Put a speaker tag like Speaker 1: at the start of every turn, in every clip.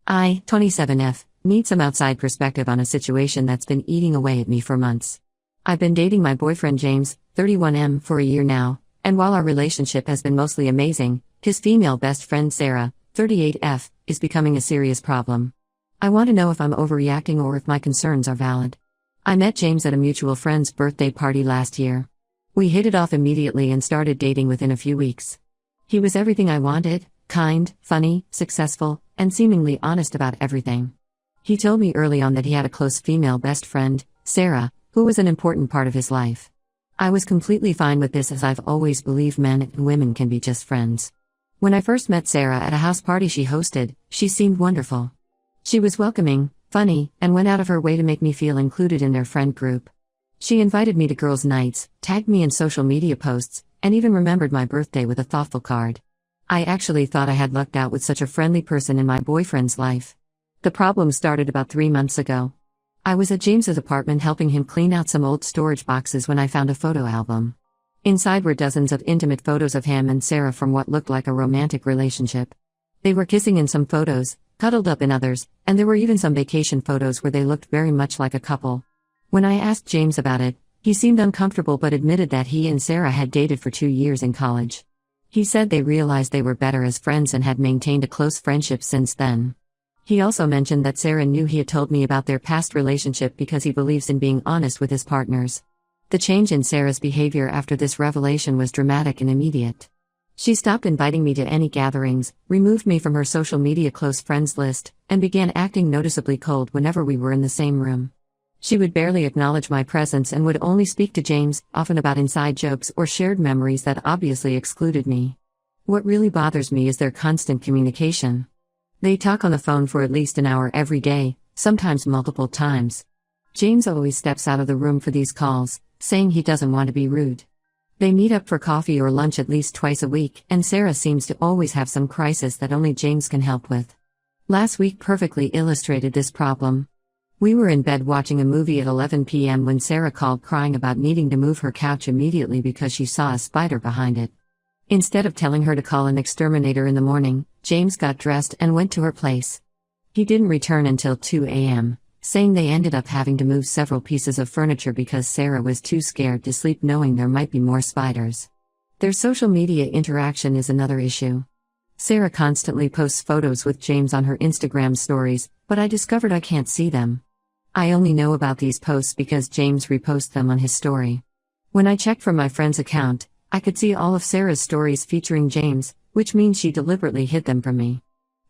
Speaker 1: 27F, need some outside perspective on a situation that's been eating away at me for months. I've been dating my boyfriend James, 31M, for a year now, and while our relationship has been mostly amazing, his female best friend Sarah, 38F, is becoming a serious problem. I want to know if I'm overreacting or if my concerns are valid. I met James at a mutual friend's birthday party last year. We hit it off immediately and started dating within a few weeks. He was everything I wanted: kind, funny, successful, and seemingly honest about everything. He told me early on that he had a close female best friend, Sarah, who was an important part of his life. I was completely fine with this, as I've always believed men and women can be just friends. When I first met Sarah at a house party she hosted, she seemed wonderful. She was welcoming, funny, and went out of her way to make me feel included in their friend group. She invited me to girls' nights, tagged me in social media posts, and even remembered my birthday with a thoughtful card. I actually thought I had lucked out with such a friendly person in my boyfriend's life. The problem started about 3 months ago. I was at James's apartment helping him clean out some old storage boxes when I found a photo album. Inside were dozens of intimate photos of him and Sarah from what looked like a romantic relationship. They were kissing in some photos, cuddled up in others, and there were even some vacation photos where they looked very much like a couple. When I asked James about it, he seemed uncomfortable but admitted that he and Sarah had dated for 2 years in college. He said they realized they were better as friends and had maintained a close friendship since then. He also mentioned that Sarah knew he had told me about their past relationship because he believes in being honest with his partners. The change in Sarah's behavior after this revelation was dramatic and immediate. She stopped inviting me to any gatherings, removed me from her social media close friends list, and began acting noticeably cold whenever we were in the same room. She would barely acknowledge my presence and would only speak to James, often about inside jokes or shared memories that obviously excluded me. What really bothers me is their constant communication. They talk on the phone for at least an hour every day, sometimes multiple times. James always steps out of the room for these calls, saying he doesn't want to be rude. They meet up for coffee or lunch at least twice a week, and Sarah seems to always have some crisis that only James can help with. Last week perfectly illustrated this problem. We were in bed watching a movie at 11 p.m. when Sarah called crying about needing to move her couch immediately because she saw a spider behind it. Instead of telling her to call an exterminator in the morning, James got dressed and went to her place. He didn't return until 2 a.m., saying they ended up having to move several pieces of furniture because Sarah was too scared to sleep knowing there might be more spiders. Their social media interaction is another issue. Sarah constantly posts photos with James on her Instagram stories, but I discovered I can't see them. I only know about these posts because James reposts them on his story. When I checked from my friend's account, I could see all of Sarah's stories featuring James, which means she deliberately hid them from me.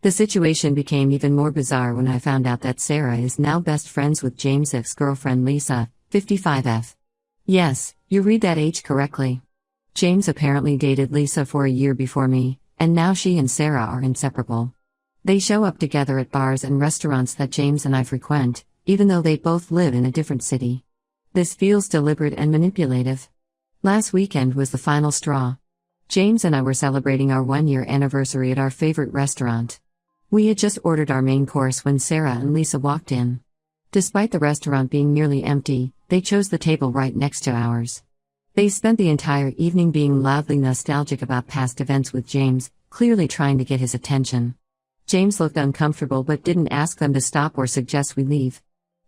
Speaker 1: The situation became even more bizarre when I found out that Sarah is now best friends with James' ex-girlfriend Lisa, 55F. Yes, you read that age correctly. James apparently dated Lisa for a year before me, and now she and Sarah are inseparable. They show up together at bars and restaurants that James and I frequent, even though they both live in a different city. This feels deliberate and manipulative. Last weekend was the final straw. James and I were celebrating our 1-year anniversary at our favorite restaurant. We had just ordered our main course when Sarah and Lisa walked in. Despite the restaurant being nearly empty, they chose the table right next to ours. They spent the entire evening being loudly nostalgic about past events with James, clearly trying to get his attention. James looked uncomfortable but didn't ask them to stop or suggest we leave.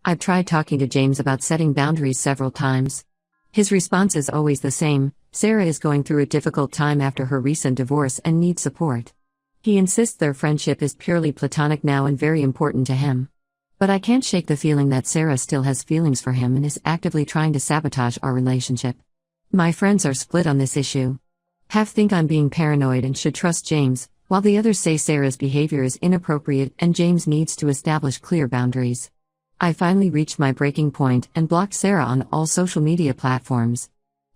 Speaker 1: I've tried talking to James about setting boundaries several times. His response is always the same: Sarah is going through a difficult time after her recent divorce and needs support. He insists their friendship is purely platonic now and very important to him. But I can't shake the feeling that Sarah still has feelings for him and is actively trying to sabotage our relationship. My friends are split on this issue. Half think I'm being paranoid and should trust James, while the others say Sarah's behavior is inappropriate and James needs to establish clear boundaries. I finally reached my breaking point and blocked Sarah on all social media platforms.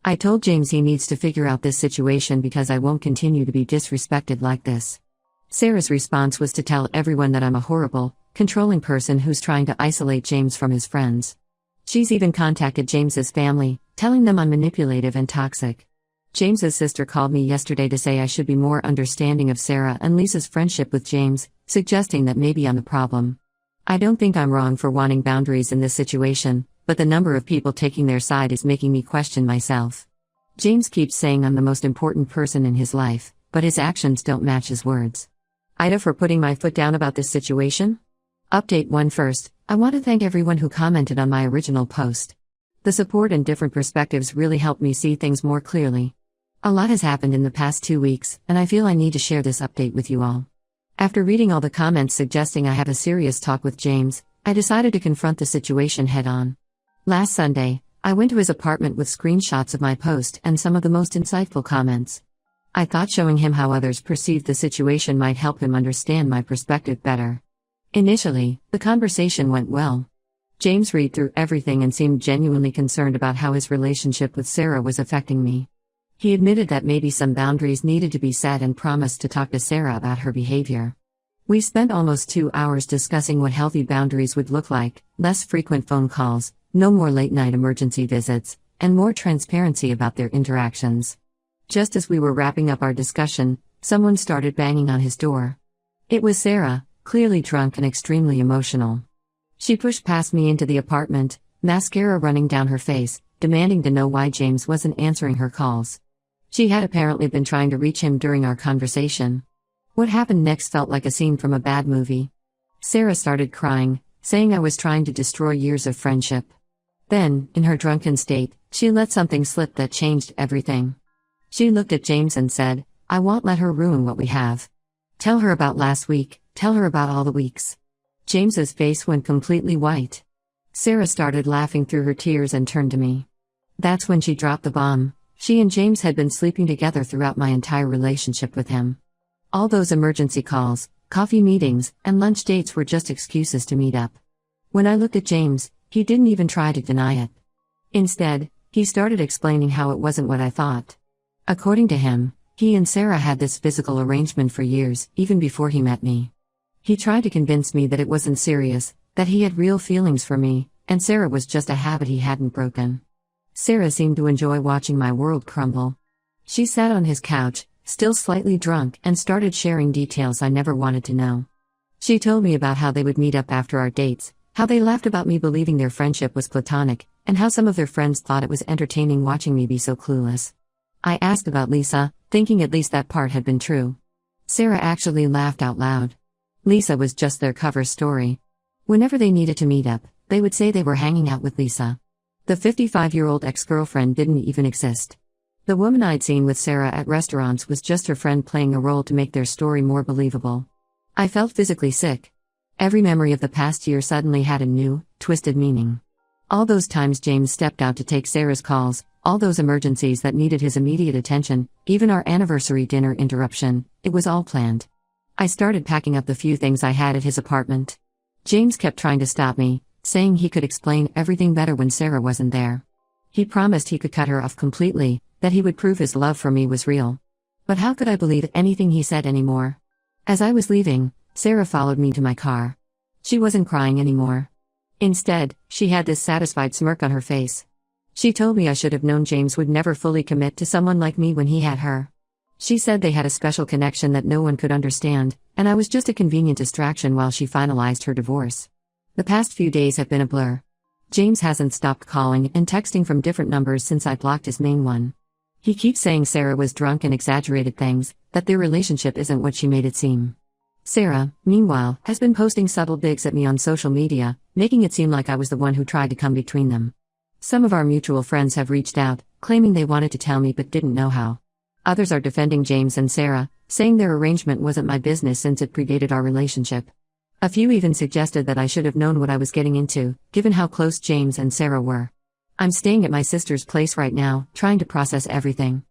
Speaker 1: I told James he needs to figure out this situation because I won't continue to be disrespected like this. Sarah's response was to tell everyone that I'm a horrible, controlling person who's trying to isolate James from his friends. She's even contacted James's family, telling them I'm manipulative and toxic. James's sister called me yesterday to say I should be more understanding of Sarah and Lisa's friendship with James, suggesting that maybe I'm the problem. I don't think I'm wrong for wanting boundaries in this situation, but the number of people taking their side is making me question myself. James keeps saying I'm the most important person in his life, but his actions don't match his words. Ida for putting my foot down about this situation. Update 1 first, I want to thank everyone who commented on my original post. The support and different perspectives really helped me see things more clearly. A lot has happened in the past 2 weeks, and I feel I need to share this update with you all. After reading all the comments suggesting I have a serious talk with James, I decided to confront the situation head-on. Last Sunday, I went to his apartment with screenshots of my post and some of the most insightful comments. I thought showing him how others perceived the situation might help him understand my perspective better. Initially, the conversation went well. James read through everything and seemed genuinely concerned about how his relationship with Sarah was affecting me. He admitted that maybe some boundaries needed to be set and promised to talk to Sarah about her behavior. We spent almost 2 hours discussing what healthy boundaries would look like: less frequent phone calls, no more late-night emergency visits, and more transparency about their interactions. Just as we were wrapping up our discussion, someone started banging on his door. It was Sarah, clearly drunk and extremely emotional. She pushed past me into the apartment, mascara running down her face, demanding to know why James wasn't answering her calls. She had apparently been trying to reach him during our conversation. What happened next felt like a scene from a bad movie. Sarah started crying, saying I was trying to destroy years of friendship. Then, in her drunken state, she let something slip that changed everything. She looked at James and said, "I won't let her ruin what we have. Tell her about last week, tell her about all the weeks." James's face went completely white. Sarah started laughing through her tears and turned to me. That's when she dropped the bomb. She and James had been sleeping together throughout my entire relationship with him. All those emergency calls, coffee meetings, and lunch dates were just excuses to meet up. When I looked at James, he didn't even try to deny it. Instead, he started explaining how it wasn't what I thought. According to him, he and Sarah had this physical arrangement for years, even before he met me. He tried to convince me that it wasn't serious, that he had real feelings for me, and Sarah was just a habit he hadn't broken. Sarah seemed to enjoy watching my world crumble. She sat on his couch, still slightly drunk, and started sharing details I never wanted to know. She told me about how they would meet up after our dates, how they laughed about me believing their friendship was platonic, and how some of their friends thought it was entertaining watching me be so clueless. I asked about Lisa, thinking at least that part had been true. Sarah actually laughed out loud. Lisa was just their cover story. Whenever they needed to meet up, they would say they were hanging out with Lisa. The 55-year-old ex-girlfriend didn't even exist. The woman I'd seen with Sarah at restaurants was just her friend playing a role to make their story more believable. I felt physically sick. Every memory of the past year suddenly had a new, twisted meaning. All those times James stepped out to take Sarah's calls, all those emergencies that needed his immediate attention, even our anniversary dinner interruption, it was all planned. I started packing up the few things I had at his apartment. James kept trying to stop me, saying he could explain everything better when Sarah wasn't there. He promised he could cut her off completely, that he would prove his love for me was real. But how could I believe anything he said anymore? As I was leaving, Sarah followed me to my car. She wasn't crying anymore. Instead, she had this satisfied smirk on her face. She told me I should have known James would never fully commit to someone like me when he had her. She said they had a special connection that no one could understand, and I was just a convenient distraction while she finalized her divorce. The past few days have been a blur. James hasn't stopped calling and texting from different numbers since I blocked his main one. He keeps saying Sarah was drunk and exaggerated things, that their relationship isn't what she made it seem. Sarah, meanwhile, has been posting subtle digs at me on social media, making it seem like I was the one who tried to come between them. Some of our mutual friends have reached out, claiming they wanted to tell me but didn't know how. Others are defending James and Sarah, saying their arrangement wasn't my business since it predated our relationship. A few even suggested that I should have known what I was getting into, given how close James and Sarah were. I'm staying at my sister's place right now, trying to process everything.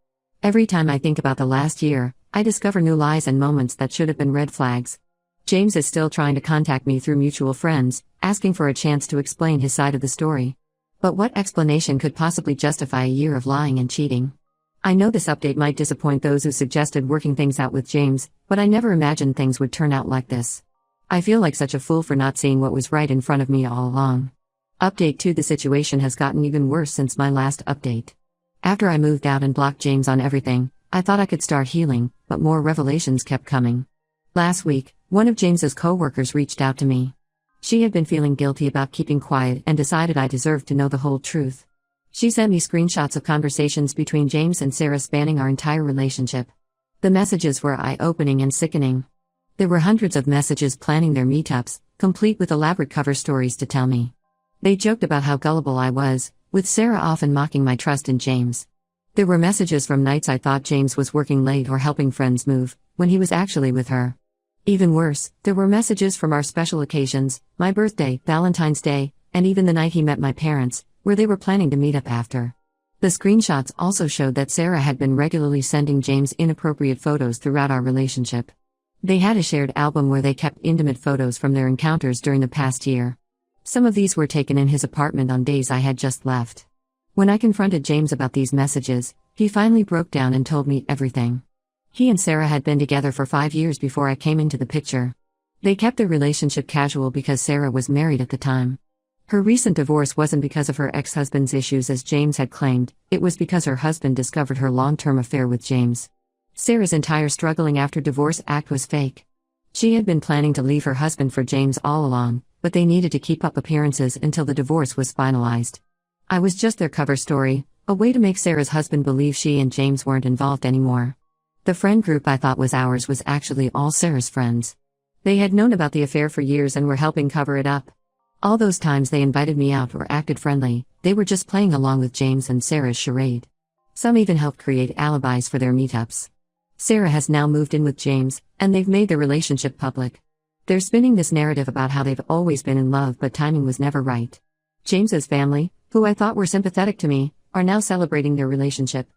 Speaker 1: Every time I think about the last year, I discover new lies and moments that should have been red flags. James is still trying to contact me through mutual friends, asking for a chance to explain his side of the story. But what explanation could possibly justify a year of lying and cheating? I know this update might disappoint those who suggested working things out with James, but I never imagined things would turn out like this. I feel like such a fool for not seeing what was right in front of me all along. Update 2: The situation has gotten even worse since my last update. After I moved out and blocked James on everything, I thought I could start healing, but more revelations kept coming. Last week, one of James's co-workers reached out to me. She had been feeling guilty about keeping quiet and decided I deserved to know the whole truth. She sent me screenshots of conversations between James and Sarah spanning our entire relationship. The messages were eye-opening and sickening. There were hundreds of messages planning their meetups, complete with elaborate cover stories to tell me. They joked about how gullible I was, with Sarah often mocking my trust in James. There were messages from nights I thought James was working late or helping friends move, when he was actually with her. Even worse, there were messages from our special occasions, my birthday, Valentine's Day, and even the night he met my parents, where they were planning to meet up after. The screenshots also showed that Sarah had been regularly sending James inappropriate photos throughout our relationship. They had a shared album where they kept intimate photos from their encounters during the past year. Some of these were taken in his apartment on days I had just left. When I confronted James about these messages, he finally broke down and told me everything. He and Sarah had been together for 5 years before I came into the picture. They kept their relationship casual because Sarah was married at the time. Her recent divorce wasn't because of her ex-husband's issues as James had claimed, it was because her husband discovered her long-term affair with James. Sarah's entire struggling after divorce act was fake. She had been planning to leave her husband for James all along, but they needed to keep up appearances until the divorce was finalized. I was just their cover story, a way to make Sarah's husband believe she and James weren't involved anymore. The friend group I thought was ours was actually all Sarah's friends. They had known about the affair for years and were helping cover it up. All those times they invited me out or acted friendly, they were just playing along with James and Sarah's charade. Some even helped create alibis for their meetups. Sarah has now moved in with James, and they've made their relationship public. They're spinning this narrative about how they've always been in love but timing was never right. James's family, who I thought were sympathetic to me, are now celebrating their relationship.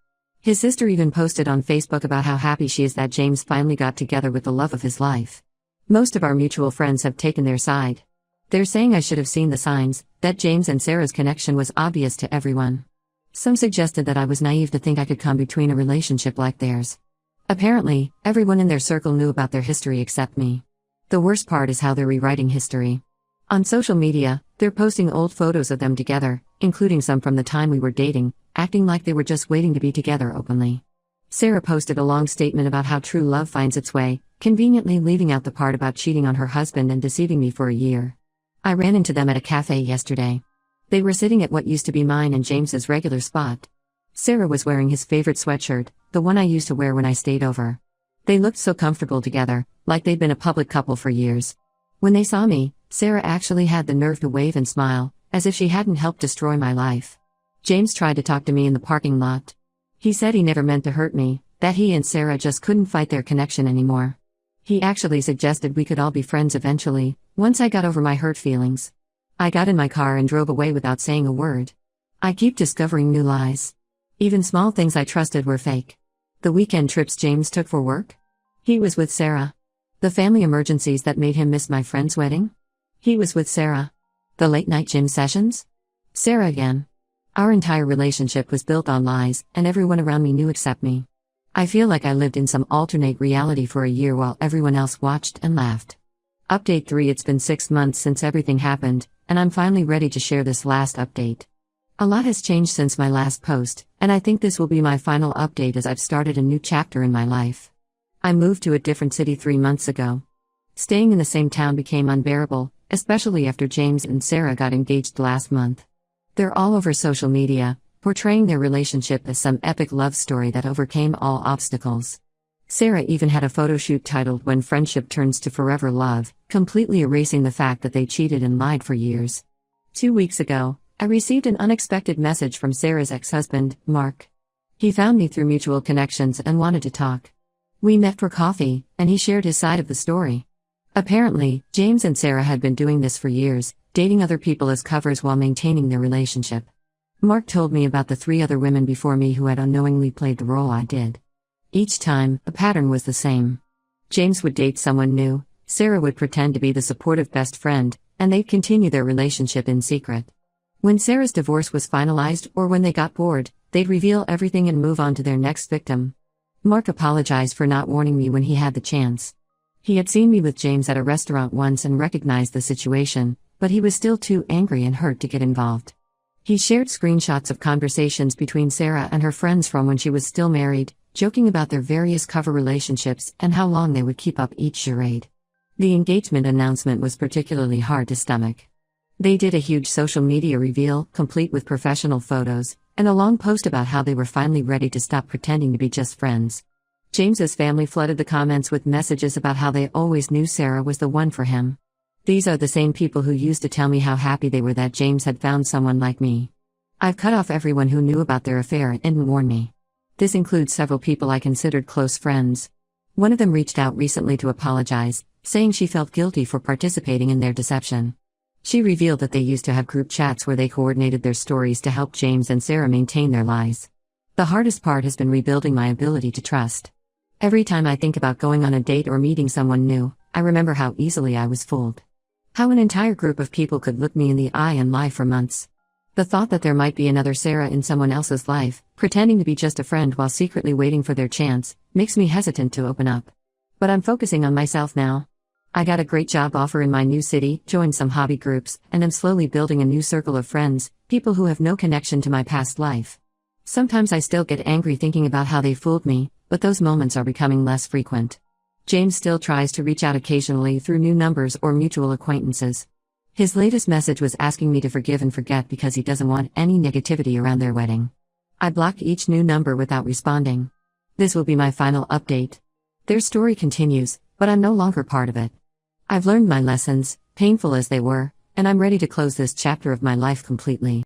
Speaker 1: His sister even posted on Facebook about how happy she is that James finally got together with the love of his life. Most of our mutual friends have taken their side. They're saying I should have seen the signs, that James and Sarah's connection was obvious to everyone. Some suggested that I was naive to think I could come between a relationship like theirs. Apparently, everyone in their circle knew about their history except me. The worst part is how they're rewriting history. On social media, they're posting old photos of them together, including some from the time we were dating, acting like they were just waiting to be together openly. Sarah posted a long statement about how true love finds its way, conveniently leaving out the part about cheating on her husband and deceiving me for a year. I ran into them at a cafe yesterday. They were sitting at what used to be mine and James's regular spot. Sarah was wearing his favorite sweatshirt, the one I used to wear when I stayed over. They looked so comfortable together, like they'd been a public couple for years. When they saw me, Sarah actually had the nerve to wave and smile, as if she hadn't helped destroy my life. James tried to talk to me in the parking lot. He said he never meant to hurt me, that he and Sarah just couldn't fight their connection anymore. He actually suggested we could all be friends eventually, once I got over my hurt feelings. I got in my car and drove away without saying a word. I keep discovering new lies. Even small things I trusted were fake. The weekend trips James took for work? He was with Sarah. The family emergencies that made him miss my friend's wedding? He was with Sarah. The late-night gym sessions? Sarah again. Our entire relationship was built on lies, and everyone around me knew except me. I feel like I lived in some alternate reality for a year while everyone else watched and laughed. Update 3. It's been 6 months since everything happened, and I'm finally ready to share this last update. A lot has changed since my last post, and I think this will be my final update as I've started a new chapter in my life. I moved to a different city 3 months ago. Staying in the same town became unbearable, especially after James and Sarah got engaged last month. They're all over social media, portraying their relationship as some epic love story that overcame all obstacles. Sarah even had a photo shoot titled "When Friendship Turns to Forever Love," completely erasing the fact that they cheated and lied for years. 2 weeks ago, I received an unexpected message from Sarah's ex-husband, Mark. He found me through mutual connections and wanted to talk. We met for coffee, and he shared his side of the story. Apparently, James and Sarah had been doing this for years, dating other people as covers while maintaining their relationship. Mark told me about the 3 other women before me who had unknowingly played the role I did. Each time, the pattern was the same. James would date someone new, Sarah would pretend to be the supportive best friend, and they'd continue their relationship in secret. When Sarah's divorce was finalized or when they got bored, they'd reveal everything and move on to their next victim. Mark apologized for not warning me when he had the chance. He had seen me with James at a restaurant once and recognized the situation, but he was still too angry and hurt to get involved. He shared screenshots of conversations between Sarah and her friends from when she was still married, joking about their various cover relationships and how long they would keep up each charade. The engagement announcement was particularly hard to stomach. They did a huge social media reveal, complete with professional photos, and a long post about how they were finally ready to stop pretending to be just friends. James's family flooded the comments with messages about how they always knew Sarah was the one for him. These are the same people who used to tell me how happy they were that James had found someone like me. I've cut off everyone who knew about their affair and didn't warn me. This includes several people I considered close friends. One of them reached out recently to apologize, saying she felt guilty for participating in their deception. She revealed that they used to have group chats where they coordinated their stories to help James and Sarah maintain their lies. The hardest part has been rebuilding my ability to trust. Every time I think about going on a date or meeting someone new, I remember how easily I was fooled. How an entire group of people could look me in the eye and lie for months. The thought that there might be another Sarah in someone else's life, pretending to be just a friend while secretly waiting for their chance, makes me hesitant to open up. But I'm focusing on myself now. I got a great job offer in my new city, joined some hobby groups, and am slowly building a new circle of friends, people who have no connection to my past life. Sometimes I still get angry thinking about how they fooled me, but those moments are becoming less frequent. James still tries to reach out occasionally through new numbers or mutual acquaintances. His latest message was asking me to forgive and forget because he doesn't want any negativity around their wedding. I blocked each new number without responding. This will be my final update. Their story continues, but I'm no longer part of it. I've learned my lessons, painful as they were, and I'm ready to close this chapter of my life completely.